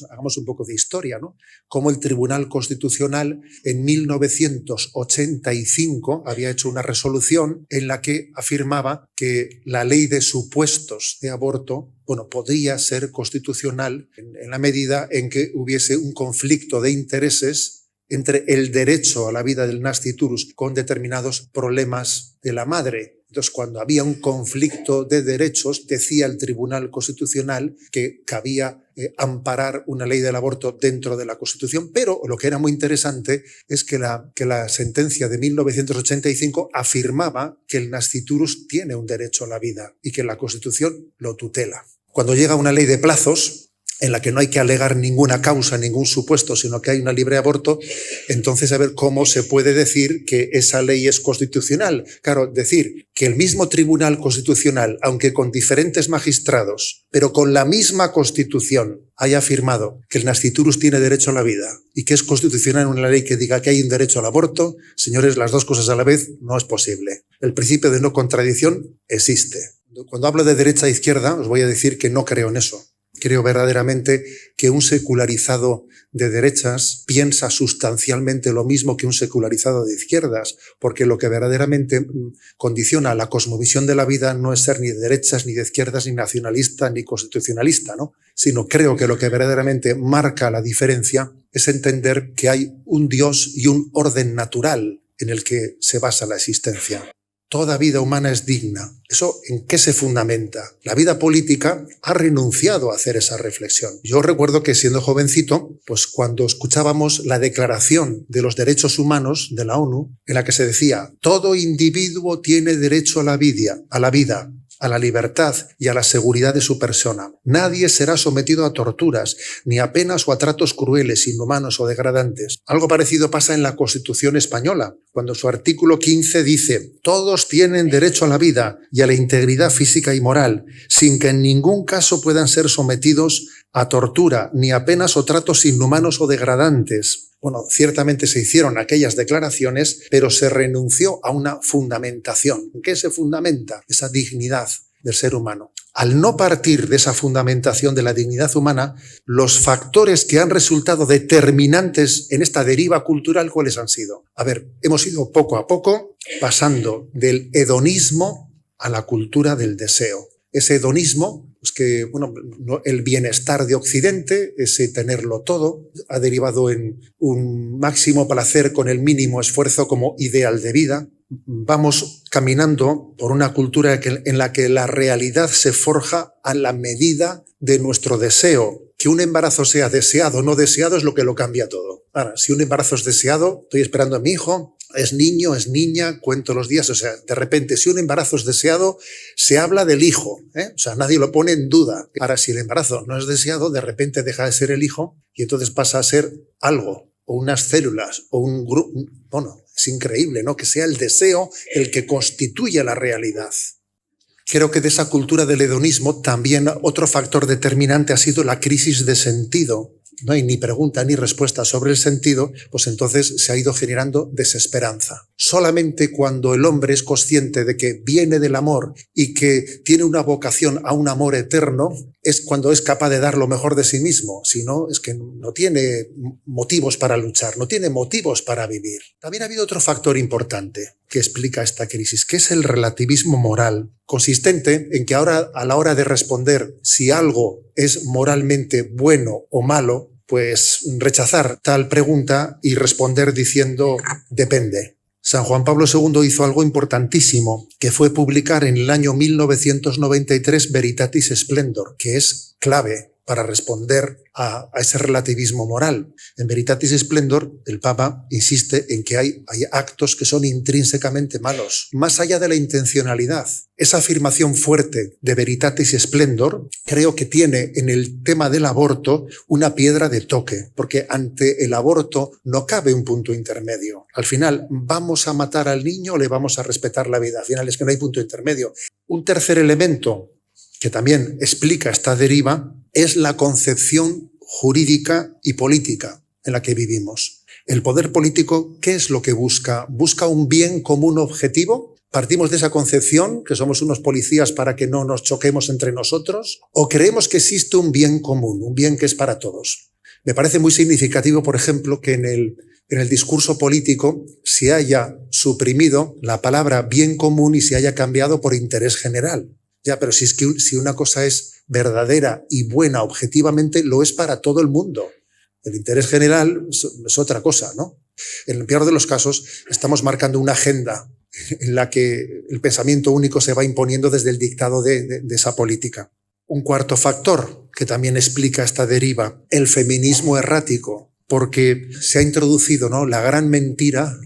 hagamos un poco de historia, ¿no? Cómo el Tribunal Constitucional en 1985 había hecho una resolución en la que afirmaba que la ley de supuestos de aborto, podría ser constitucional en la medida en que hubiese un conflicto de intereses entre el derecho a la vida del nasciturus con determinados problemas de la madre. Entonces, cuando había un conflicto de derechos, decía el Tribunal Constitucional que cabía amparar una ley del aborto dentro de la Constitución, pero lo que era muy interesante es que la sentencia de 1985 afirmaba que el nasciturus tiene un derecho a la vida y que la Constitución lo tutela. Cuando llega una ley de plazos, en la que no hay que alegar ninguna causa, ningún supuesto, sino que hay una libre aborto, entonces a ver cómo se puede decir que esa ley es constitucional. Claro, decir que el mismo Tribunal Constitucional, aunque con diferentes magistrados, pero con la misma Constitución, haya afirmado que el nasciturus tiene derecho a la vida y que es constitucional una ley que diga que hay un derecho al aborto, señores, las dos cosas a la vez no es posible. El principio de no contradicción existe. Cuando hablo de derecha e izquierda, os voy a decir que no creo en eso. Creo verdaderamente que un secularizado de derechas piensa sustancialmente lo mismo que un secularizado de izquierdas, porque lo que verdaderamente condiciona la cosmovisión de la vida no es ser ni de derechas, ni de izquierdas, ni nacionalista, ni constitucionalista, ¿no? Sino creo que lo que verdaderamente marca la diferencia es entender que hay un Dios y un orden natural en el que se basa la existencia. Toda vida humana es digna. ¿Eso en qué se fundamenta? La vida política ha renunciado a hacer esa reflexión. Yo recuerdo que siendo jovencito, pues cuando escuchábamos la Declaración de los Derechos Humanos de la ONU, en la que se decía, todo individuo tiene derecho a la vida, a la libertad y a la seguridad de su persona. Nadie será sometido a torturas, ni a penas o a tratos crueles, inhumanos o degradantes. Algo parecido pasa en la Constitución española, cuando su artículo 15 dice: todos tienen derecho a la vida y a la integridad física y moral, sin que en ningún caso puedan ser sometidos a tortura, ni a penas o tratos inhumanos o degradantes. Bueno, ciertamente se hicieron aquellas declaraciones, pero se renunció a una fundamentación. ¿En qué se fundamenta esa dignidad del ser humano? Al no partir de esa fundamentación de la dignidad humana, los factores que han resultado determinantes en esta deriva cultural, ¿cuáles han sido? A ver, hemos ido poco a poco pasando del hedonismo a la cultura del deseo. Ese hedonismo, pues que el bienestar de Occidente, ese tenerlo todo, ha derivado en un máximo placer con el mínimo esfuerzo como ideal de vida. Vamos caminando por una cultura en la que la realidad se forja a la medida de nuestro deseo. Que un embarazo sea deseado o no deseado es lo que lo cambia todo. Ahora, si un embarazo es deseado, estoy esperando a mi hijo, es niño, es niña, cuento los días, o sea, de repente, si un embarazo es deseado, se habla del hijo, ¿eh? O sea, nadie lo pone en duda. Ahora, si el embarazo no es deseado, de repente deja de ser el hijo y entonces pasa a ser algo, o unas células, o un grupo. Bueno, es increíble, ¿no? Que sea el deseo el que constituya la realidad. Creo que de esa cultura del hedonismo también otro factor determinante ha sido la crisis de sentido. No hay ni pregunta ni respuesta sobre el sentido, pues entonces se ha ido generando desesperanza. Solamente cuando el hombre es consciente de que viene del amor y que tiene una vocación a un amor eterno, es cuando es capaz de dar lo mejor de sí mismo. Si no, es que no tiene motivos para luchar, no tiene motivos para vivir. También ha habido otro factor importante que explica esta crisis, que es el relativismo moral, consistente en que ahora, a la hora de responder si algo es moralmente bueno o malo, pues rechazar tal pregunta y responder diciendo depende. San Juan Pablo II hizo algo importantísimo, que fue publicar en el año 1993 Veritatis Splendor, que es clave para responder a ese relativismo moral. En Veritatis Splendor, el Papa insiste en que hay actos que son intrínsecamente malos, más allá de la intencionalidad. Esa afirmación fuerte de Veritatis Splendor creo que tiene en el tema del aborto una piedra de toque, porque ante el aborto no cabe un punto intermedio. Al final, ¿vamos a matar al niño o le vamos a respetar la vida? Al final es que no hay punto intermedio. Un tercer elemento que también explica esta deriva es la concepción jurídica y política en la que vivimos. El poder político, ¿qué es lo que busca? ¿Busca un bien común objetivo? ¿Partimos de esa concepción, que somos unos policías para que no nos choquemos entre nosotros? ¿O creemos que existe un bien común, un bien que es para todos? Me parece muy significativo, por ejemplo, que en el discurso político se haya suprimido la palabra bien común y se haya cambiado por interés general. Ya, pero si una cosa es verdadera y buena objetivamente, lo es para todo el mundo. El interés general es otra cosa, ¿no? En el peor de los casos, estamos marcando una agenda en la que el pensamiento único se va imponiendo desde el dictado de esa política. Un cuarto factor que también explica esta deriva, el feminismo errático, porque se ha introducido, ¿no?, la gran mentira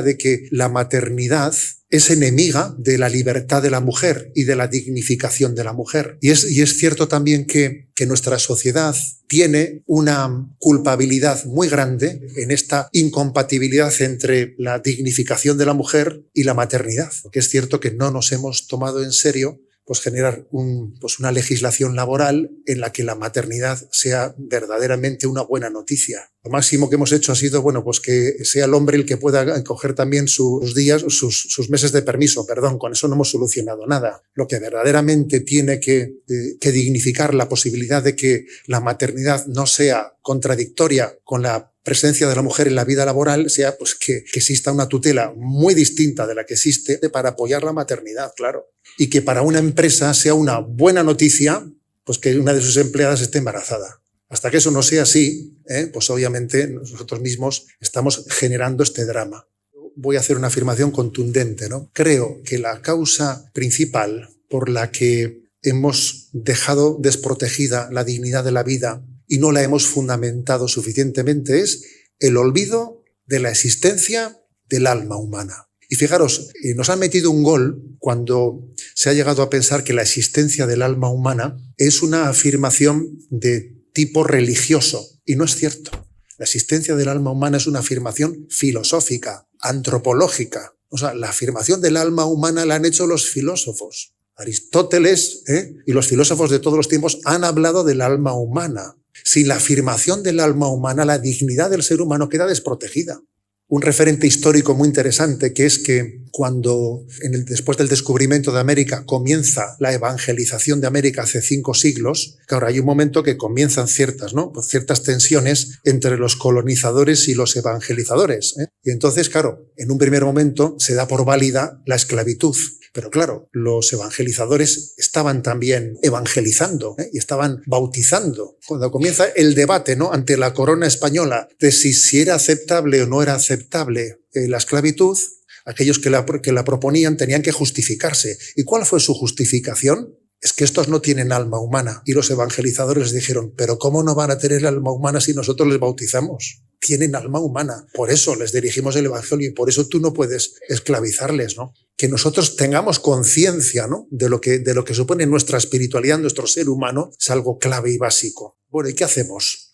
de que la maternidad es enemiga de la libertad de la mujer y de la dignificación de la mujer. Y es cierto también que nuestra sociedad tiene una culpabilidad muy grande en esta incompatibilidad entre la dignificación de la mujer y la maternidad. Porque es cierto que no nos hemos tomado en serio pues generar una legislación laboral en la que la maternidad sea verdaderamente una buena noticia. Lo máximo que hemos hecho ha sido, pues que sea el hombre el que pueda coger también sus días, sus meses de permiso. Perdón, con eso no hemos solucionado nada. Lo que verdaderamente tiene que dignificar la posibilidad de que la maternidad no sea contradictoria con la presencia de la mujer en la vida laboral, sea pues que exista una tutela muy distinta de la que existe para apoyar la maternidad, claro. Y que para una empresa sea una buena noticia pues que una de sus empleadas esté embarazada. Hasta que eso no sea así, pues obviamente nosotros mismos estamos generando este drama. Voy a hacer una afirmación contundente, ¿no? Creo que la causa principal por la que hemos dejado desprotegida la dignidad de la vida y no la hemos fundamentado suficientemente es el olvido de la existencia del alma humana. Y fijaros, nos han metido un gol cuando se ha llegado a pensar que la existencia del alma humana es una afirmación de tipo religioso, y no es cierto. La existencia del alma humana es una afirmación filosófica, antropológica. O sea, la afirmación del alma humana la han hecho los filósofos. Aristóteles y los filósofos de todos los tiempos han hablado del alma humana. Sin la afirmación del alma humana, la dignidad del ser humano queda desprotegida. Un referente histórico muy interesante que es que cuando después del descubrimiento de América comienza la evangelización de América hace 5 siglos, que ahora hay un momento que comienzan ciertas tensiones entre los colonizadores y los evangelizadores. Y entonces, claro, en un primer momento se da por válida la esclavitud. Pero claro, los evangelizadores estaban también evangelizando y estaban bautizando. Cuando comienza el debate, ¿no?, ante la corona española de si era aceptable o no era aceptable la esclavitud, aquellos que la proponían tenían que justificarse. ¿Y cuál fue su justificación? Es que estos no tienen alma humana. Y los evangelizadores les dijeron, ¿pero cómo no van a tener alma humana si nosotros les bautizamos? Tienen alma humana. Por eso les dirigimos el evangelio y por eso tú no puedes esclavizarles, ¿no? Que nosotros tengamos conciencia, ¿no?, de lo que supone nuestra espiritualidad, nuestro ser humano, es algo clave y básico. Bueno, ¿y qué hacemos?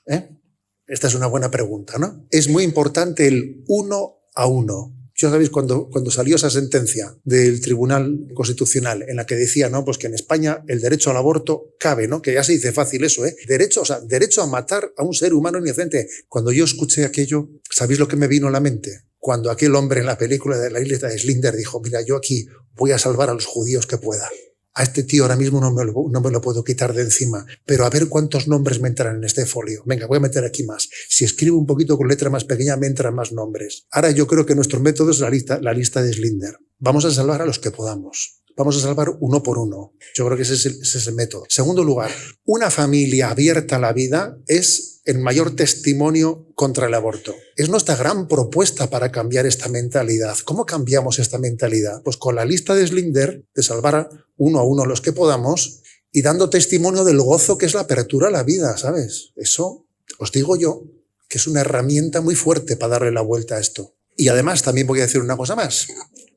Esta es una buena pregunta, ¿no? Es muy importante el 1 a 1. Ya sabéis, cuando salió esa sentencia del Tribunal Constitucional en la que decía, ¿no?, pues que en España el derecho al aborto cabe, ¿no? Que ya se dice fácil eso, derecho a matar a un ser humano inocente. Cuando yo escuché aquello, ¿sabéis lo que me vino a la mente? Cuando aquel hombre en la película de la isla de Slinder dijo, mira, yo aquí voy a salvar a los judíos que pueda. A este tío ahora mismo no me lo puedo quitar de encima, pero a ver cuántos nombres me entran en este folio. Venga, voy a meter aquí más. Si escribo un poquito con letra más pequeña, me entran más nombres. Ahora yo creo que nuestro método es la lista de Slinder. Vamos a salvar a los que podamos. Vamos a salvar uno por uno. Yo creo que ese es el método. Segundo lugar, una familia abierta a la vida es el mayor testimonio contra el aborto. Es nuestra gran propuesta para cambiar esta mentalidad. ¿Cómo cambiamos esta mentalidad? Pues con la lista de Slinder, de salvar uno a uno los que podamos y dando testimonio del gozo que es la apertura a la vida, ¿sabes? Eso, os digo yo, que es una herramienta muy fuerte para darle la vuelta a esto. Y además también voy a decir una cosa más.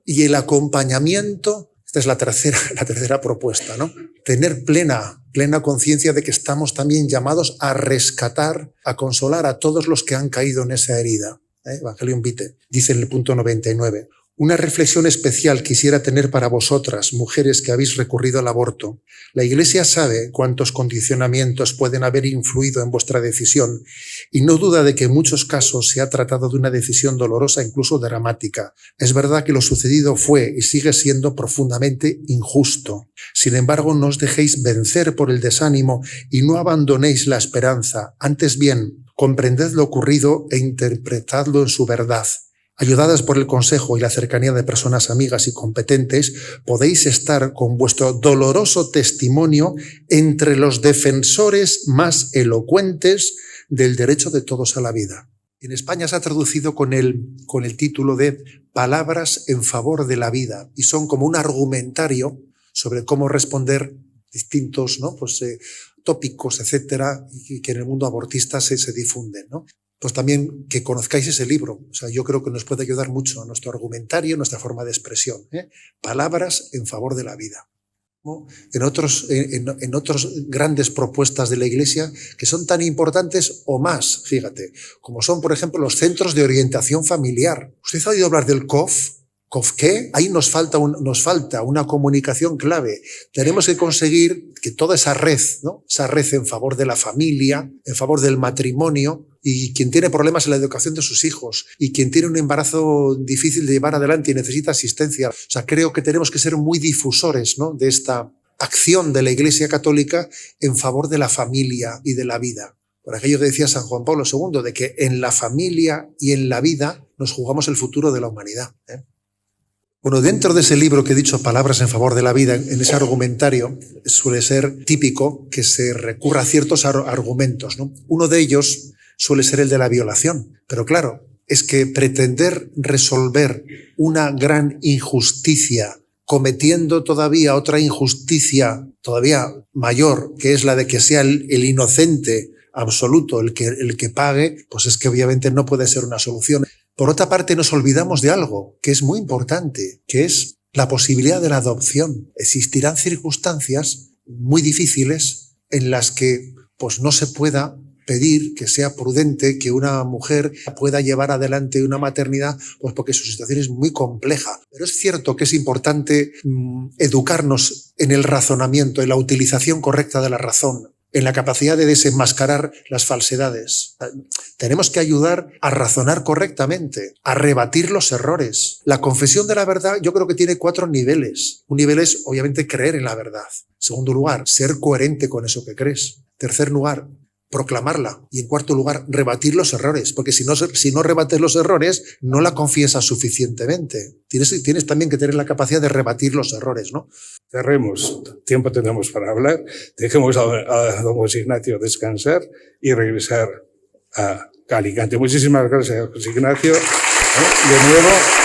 Y el acompañamiento. Esta es la tercera propuesta, ¿no? Tener plena conciencia de que estamos también llamados a rescatar, a consolar a todos los que han caído en esa herida. Evangelium Vitae, dice en el punto 99. Una reflexión especial quisiera tener para vosotras, mujeres que habéis recurrido al aborto. La Iglesia sabe cuántos condicionamientos pueden haber influido en vuestra decisión y no duda de que en muchos casos se ha tratado de una decisión dolorosa, incluso dramática. Es verdad que lo sucedido fue y sigue siendo profundamente injusto. Sin embargo, no os dejéis vencer por el desánimo y no abandonéis la esperanza. Antes bien, comprended lo ocurrido e interpretadlo en su verdad. Ayudadas por el consejo y la cercanía de personas amigas y competentes, podéis estar con vuestro doloroso testimonio entre los defensores más elocuentes del derecho de todos a la vida. En España se ha traducido con el título de Palabras en favor de la vida y son como un argumentario sobre cómo responder distintos tópicos, etcétera, y que en el mundo abortista se difunden, ¿no? Pues también que conozcáis ese libro. O sea, yo creo que nos puede ayudar mucho a nuestro argumentario, nuestra forma de expresión. Palabras en favor de la vida. ¿No? En otras grandes propuestas de la Iglesia que son tan importantes o más, fíjate, como son, por ejemplo, los centros de orientación familiar. ¿Usted ha oído hablar del COF? ¿COF qué? Ahí nos falta una comunicación clave. Tenemos que conseguir que toda esa red, ¿no? Esa red en favor de la familia, en favor del matrimonio, y quien tiene problemas en la educación de sus hijos, y quien tiene un embarazo difícil de llevar adelante y necesita asistencia. O sea, creo que tenemos que ser muy difusores, ¿no? De esta acción de la Iglesia Católica en favor de la familia y de la vida. Por aquello que decía San Juan Pablo II, de que en la familia y en la vida nos jugamos el futuro de la humanidad. Bueno, dentro de ese libro que he dicho, Palabras en favor de la vida, en ese argumentario suele ser típico que se recurra a ciertos argumentos, ¿no? Uno de ellos suele ser el de la violación. Pero claro, es que pretender resolver una gran injusticia cometiendo todavía otra injusticia todavía mayor, que es la de que sea el inocente absoluto el que pague, pues es que obviamente no puede ser una solución. Por otra parte, nos olvidamos de algo que es muy importante, que es la posibilidad de la adopción. Existirán circunstancias muy difíciles en las que pues no se pueda pedir que sea prudente que una mujer pueda llevar adelante una maternidad, pues porque su situación es muy compleja. Pero es cierto que es importante educarnos en el razonamiento, en la utilización correcta de la razón, en la capacidad de desenmascarar las falsedades. Tenemos que ayudar a razonar correctamente, a rebatir los errores. La confesión de la verdad yo creo que tiene 4 niveles. Un nivel es, obviamente, creer en la verdad. Segundo lugar, ser coherente con eso que crees. Tercer lugar, proclamarla. Y en cuarto lugar, rebatir los errores. Porque si no rebates los errores, no la confiesas suficientemente. Tienes también que tener la capacidad de rebatir los errores, ¿no? Cerremos, tiempo tenemos para hablar, dejemos a don José Ignacio descansar y regresar a Alicante. Muchísimas gracias, José Ignacio. De nuevo.